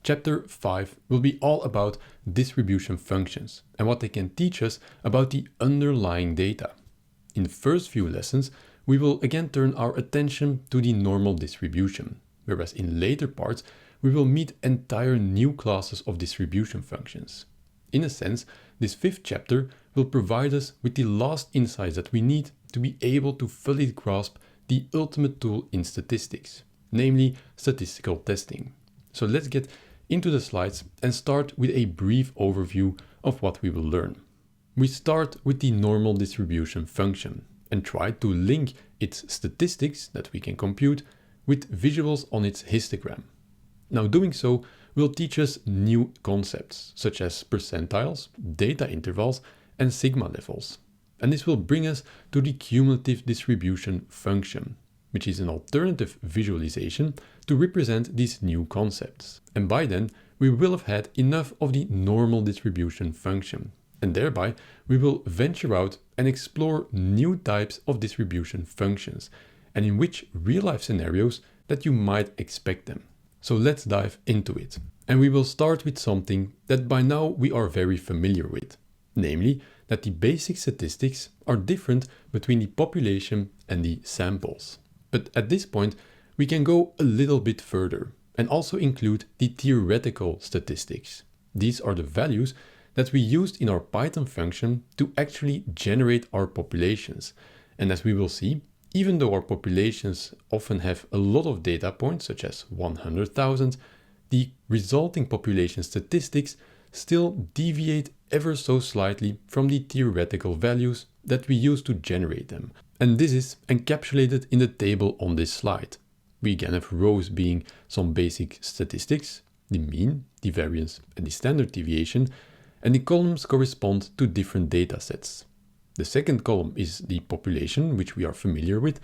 Chapter 5 will be all about distribution functions and what they can teach us about the underlying data. In the first few lessons, we will again turn our attention to the normal distribution, whereas in later parts, we will meet entire new classes of distribution functions. In a sense, this fifth chapter will provide us with the last insights that we need to be able to fully grasp the ultimate tool in statistics, namely statistical testing. So let's get into the slides and start with a brief overview of what we will learn. We start with the normal distribution function and try to link its statistics that we can compute with visuals on its histogram. Now, doing so will teach us new concepts such as percentiles, data intervals, and sigma levels. And this will bring us to the cumulative distribution function, which is an alternative visualization to represent these new concepts. And by then, we will have had enough of the normal distribution function. And thereby, we will venture out and explore new types of distribution functions and in which real-life scenarios that you might expect them. So let's dive into it. And we will start with something that by now we are very familiar with, namely that the basic statistics are different between the population and the samples. But at this point, we can go a little bit further and also include the theoretical statistics. These are the values that we used in our Python function to actually generate our populations. And as we will see, even though our populations often have a lot of data points, such as 100,000, the resulting population statistics still deviate ever so slightly from the theoretical values that we use to generate them. And this is encapsulated in the table on this slide. We again have rows being some basic statistics, the mean, the variance, and the standard deviation, and the columns correspond to different data sets. The second column is the population, which we are familiar with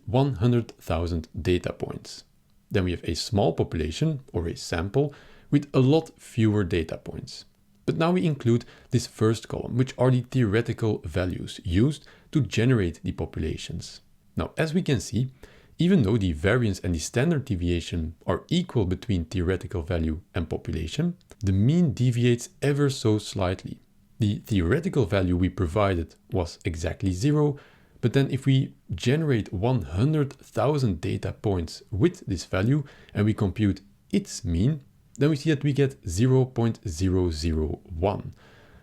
100,000 data points. Then we have a small population, or a sample, with a lot fewer data points. But now we include this first column, which are the theoretical values used to generate the populations. Now, as we can see, even though the variance and the standard deviation are equal between theoretical value and population, the mean deviates ever so slightly. The theoretical value we provided was exactly 0, but then if we generate 100,000 data points with this value and we compute its mean, then we see that we get 0.001.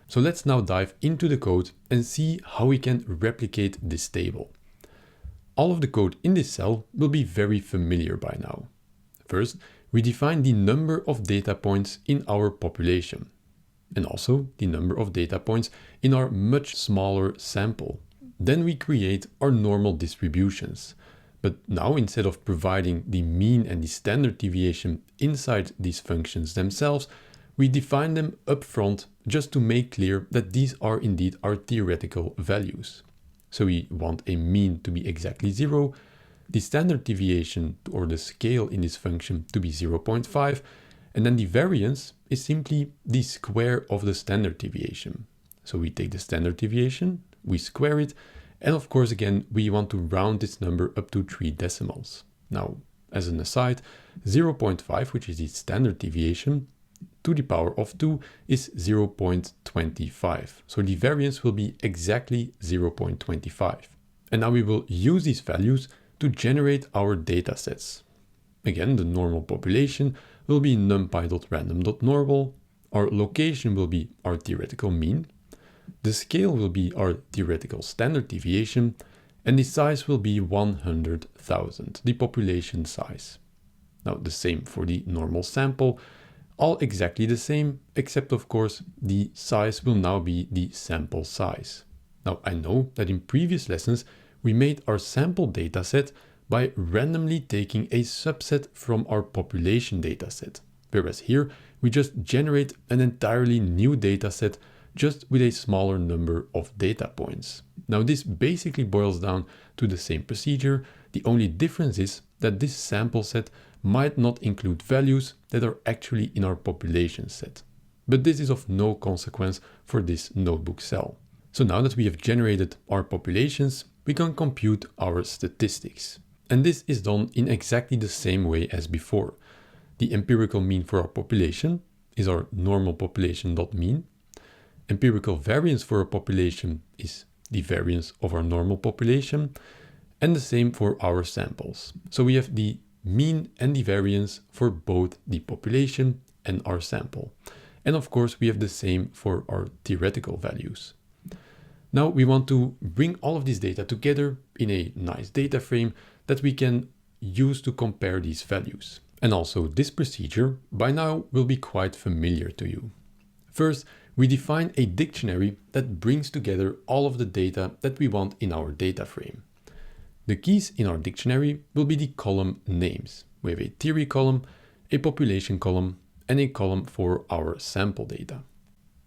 So let's now dive into the code and see how we can replicate this table. All of the code in this cell will be very familiar by now. First, we define the number of data points in our population, and also the number of data points in our much smaller sample. Then we create our normal distributions. But now, instead of providing the mean and the standard deviation inside these functions themselves, we define them up front just to make clear that these are indeed our theoretical values. So we want a mean to be exactly 0, the standard deviation or the scale in this function to be 0.5, and then the variance is simply the square of the standard deviation. So we take the standard deviation, we square it, and of course again we want to round this number up to 3 decimals. Now, as an aside, 0.5, which is the standard deviation, to the power of 2 is 0.25. So the variance will be exactly 0.25. And now we will use these values to generate our data sets. Again, the normal population will be numpy.random.normal. Our location will be our theoretical mean. The scale will be our theoretical standard deviation. And the size will be 100,000, the population size. Now the same for the normal sample. All exactly the same, except of course the size will now be the sample size. Now I know that in previous lessons we made our sample dataset by randomly taking a subset from our population dataset, whereas here we just generate an entirely new dataset just with a smaller number of data points. Now this basically boils down to the same procedure. The only difference is that this sample set might not include values that are actually in our population set. But this is of no consequence for this notebook cell. So now that we have generated our populations, we can compute our statistics. And this is done in exactly the same way as before. The empirical mean for our population is our normal population.mean. Empirical variance for a population is the variance of our normal population, and the same for our samples. So we have the mean and the variance for both the population and our sample. And of course, we have the same for our theoretical values. Now we want to bring all of this data together in a nice data frame that we can use to compare these values. And also this procedure by now will be quite familiar to you. First, we define a dictionary that brings together all of the data that we want in our data frame. The keys in our dictionary will be the column names. We have a theory column, a population column, and a column for our sample data.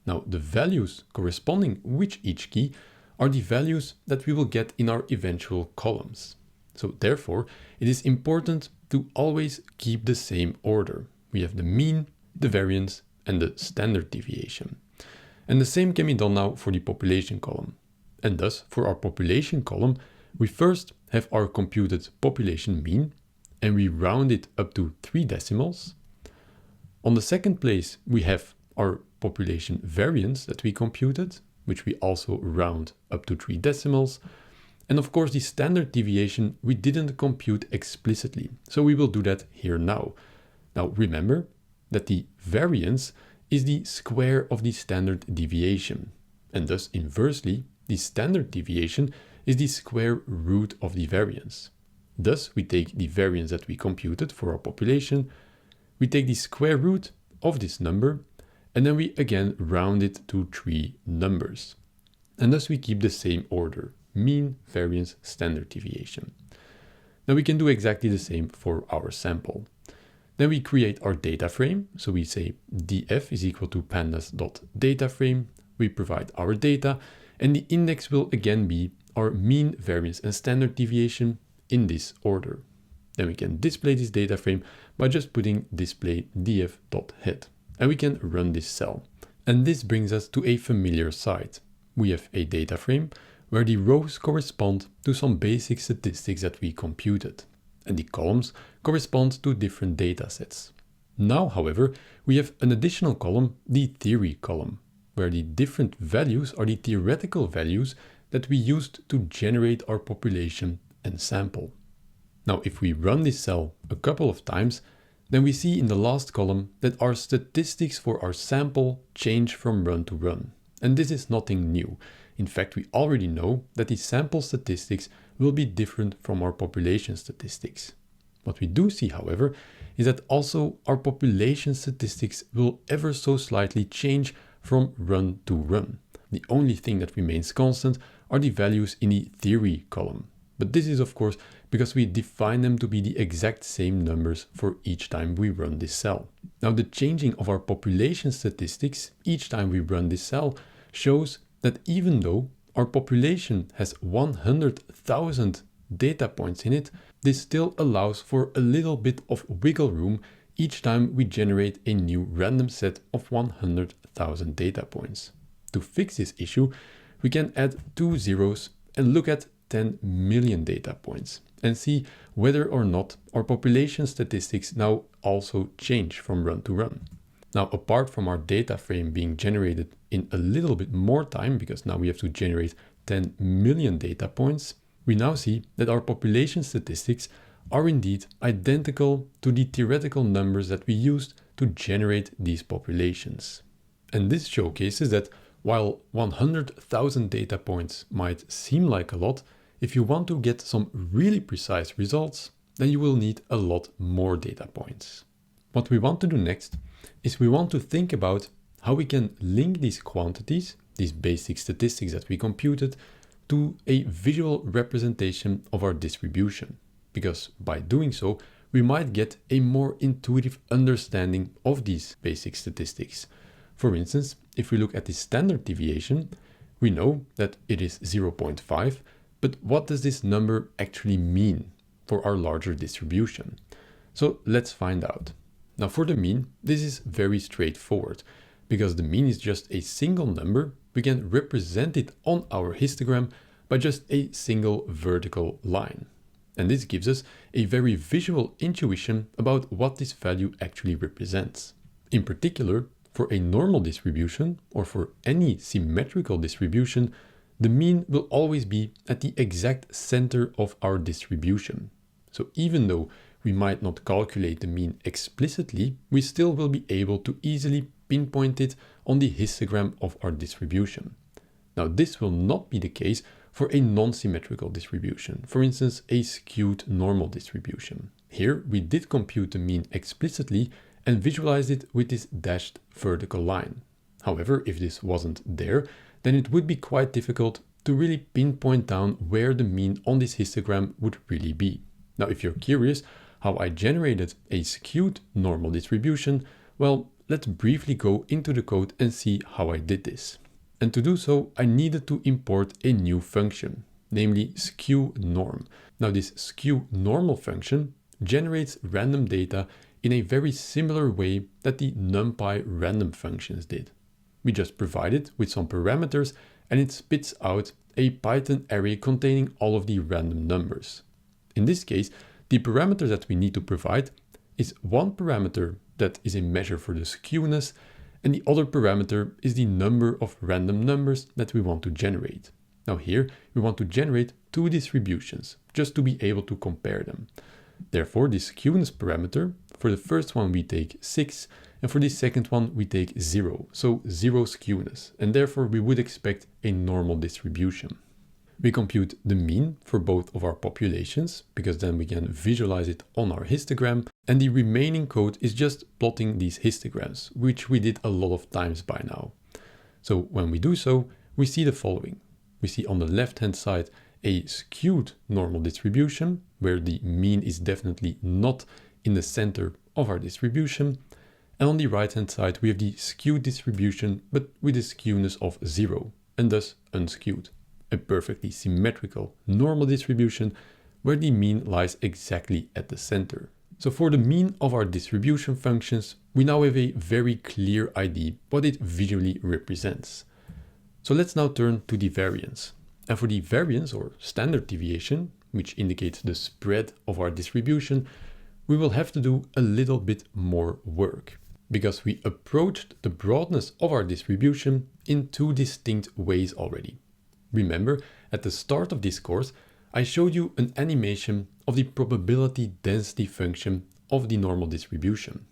Now, the values corresponding with each key are the values that we will get in our eventual columns. So therefore, it is important to always keep the same order. We have the mean, the variance, and the standard deviation. And the same can be done now for the population column. And thus, for our population column, we first have our computed population mean, and we round it up to 3 decimals. On the second place, we have our population variance that we computed, which we also round up to 3 decimals. And of course, the standard deviation we didn't compute explicitly, so we will do that here now. Now remember that the variance is the square of the standard deviation, and thus inversely, the standard deviation is the square root of the variance. Thus, we take the variance that we computed for our population, we take the square root of this number, and then we again round it to 3 numbers. And thus we keep the same order: mean, variance, standard deviation. Now we can do exactly the same for our sample. Then we create our data frame. So we say df is equal to pandas.dataframe. We provide our data, and the index will again be our mean, variance, and standard deviation in this order. Then we can display this data frame by just putting display df.head, and we can run this cell. And this brings us to a familiar site. We have a data frame where the rows correspond to some basic statistics that we computed, and the columns correspond to different data sets. Now, however, we have an additional column, the theory column, where the different values are the theoretical values that we used to generate our population and sample. Now, if we run this cell a couple of times, then we see in the last column that our statistics for our sample change from run to run. And this is nothing new. In fact, we already know that the sample statistics will be different from our population statistics. What we do see, however, is that also our population statistics will ever so slightly change from run to run. The only thing that remains constant are the values in the theory column. But this is of course because we define them to be the exact same numbers for each time we run this cell. Now the changing of our population statistics each time we run this cell shows that even though our population has 100,000 data points in it, this still allows for a little bit of wiggle room each time we generate a new random set of 100,000 data points. To fix this issue, we can add 2 zeros and look at 10 million data points and see whether or not our population statistics now also change from run to run. Now, apart from our data frame being generated in a little bit more time, because now we have to generate 10 million data points, we now see that our population statistics are indeed identical to the theoretical numbers that we used to generate these populations. And this showcases that while 100,000 data points might seem like a lot, if you want to get some really precise results, then you will need a lot more data points. What we want to do next is we want to think about how we can link these quantities, these basic statistics that we computed, to a visual representation of our distribution. Because by doing so, we might get a more intuitive understanding of these basic statistics. For instance, if we look at the standard deviation, we know that it is 0.5, but what does this number actually mean for our larger distribution? So let's find out. Now for the mean, this is very straightforward. Because the mean is just a single number, we can represent it on our histogram by just a single vertical line. And this gives us a very visual intuition about what this value actually represents. In particular, for a normal distribution or for any symmetrical distribution, the mean will always be at the exact center of our distribution. So even though we might not calculate the mean explicitly, we still will be able to easily pinpoint it on the histogram of our distribution. Now, this will not be the case for a non-symmetrical distribution, for instance, a skewed normal distribution. Here, we did compute the mean explicitly and visualize it with this dashed vertical line. However, if this wasn't there, then it would be quite difficult to really pinpoint down where the mean on this histogram would really be. Now, if you're curious how I generated a skewed normal distribution, well, let's briefly go into the code and see how I did this. And to do so, I needed to import a new function, namely skew_norm. Now, this skew_normal function generates random data in a very similar way that the NumPy random functions did. We just provide it with some parameters and it spits out a Python array containing all of the random numbers. In this case, the parameter that we need to provide is one parameter that is a measure for the skewness, and the other parameter is the number of random numbers that we want to generate. Now here, we want to generate two distributions, just to be able to compare them. Therefore, the skewness parameter, for the first one we take 6, and for the second one we take 0, so 0 skewness, and therefore we would expect a normal distribution. We compute the mean for both of our populations, because then we can visualize it on our histogram, and the remaining code is just plotting these histograms, which we did a lot of times by now. So when we do so, we see the following. We see on the left-hand side a skewed normal distribution, where the mean is definitely not in the center of our distribution, and on the right-hand side we have the skewed distribution, but with a skewness of 0, and thus unskewed. A perfectly symmetrical normal distribution where the mean lies exactly at the center. So for the mean of our distribution functions, we now have a very clear idea what it visually represents. So let's now turn to the variance. And for the variance or standard deviation, which indicates the spread of our distribution, we will have to do a little bit more work, because we approached the broadness of our distribution in two distinct ways already. Remember, at the start of this course, I showed you an animation of the probability density function of the normal distribution.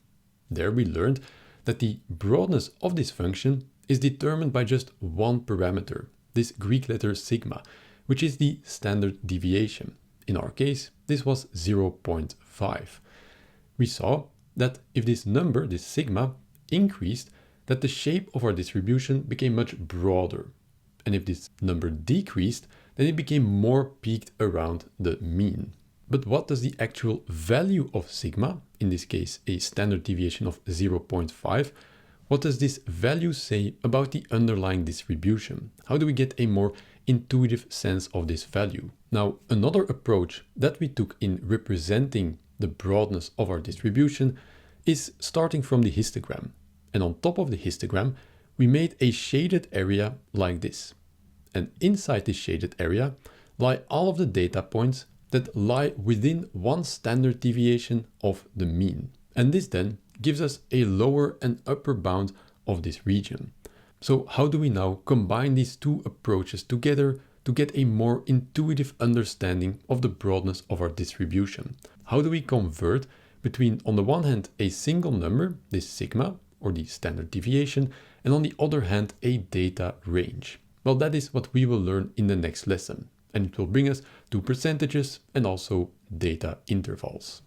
There we learned that the broadness of this function is determined by just one parameter, this Greek letter sigma, which is the standard deviation. In our case, this was 0.5. We saw that if this number, this sigma, increased, that the shape of our distribution became much broader. And if this number decreased, then it became more peaked around the mean. But what does the actual value of sigma, in this case a standard deviation of 0.5, what does this value say about the underlying distribution? How do we get a more intuitive sense of this value? Now, another approach that we took in representing the broadness of our distribution is starting from the histogram. And on top of the histogram, we made a shaded area like this. And inside this shaded area lie all of the data points that lie within one standard deviation of the mean. And this then gives us a lower and upper bound of this region. So how do we now combine these two approaches together to get a more intuitive understanding of the broadness of our distribution? How do we convert between, on the one hand, a single number, this sigma, or the standard deviation, and on the other hand, a data range? Well, that is what we will learn in the next lesson, and it will bring us to percentages and also data intervals.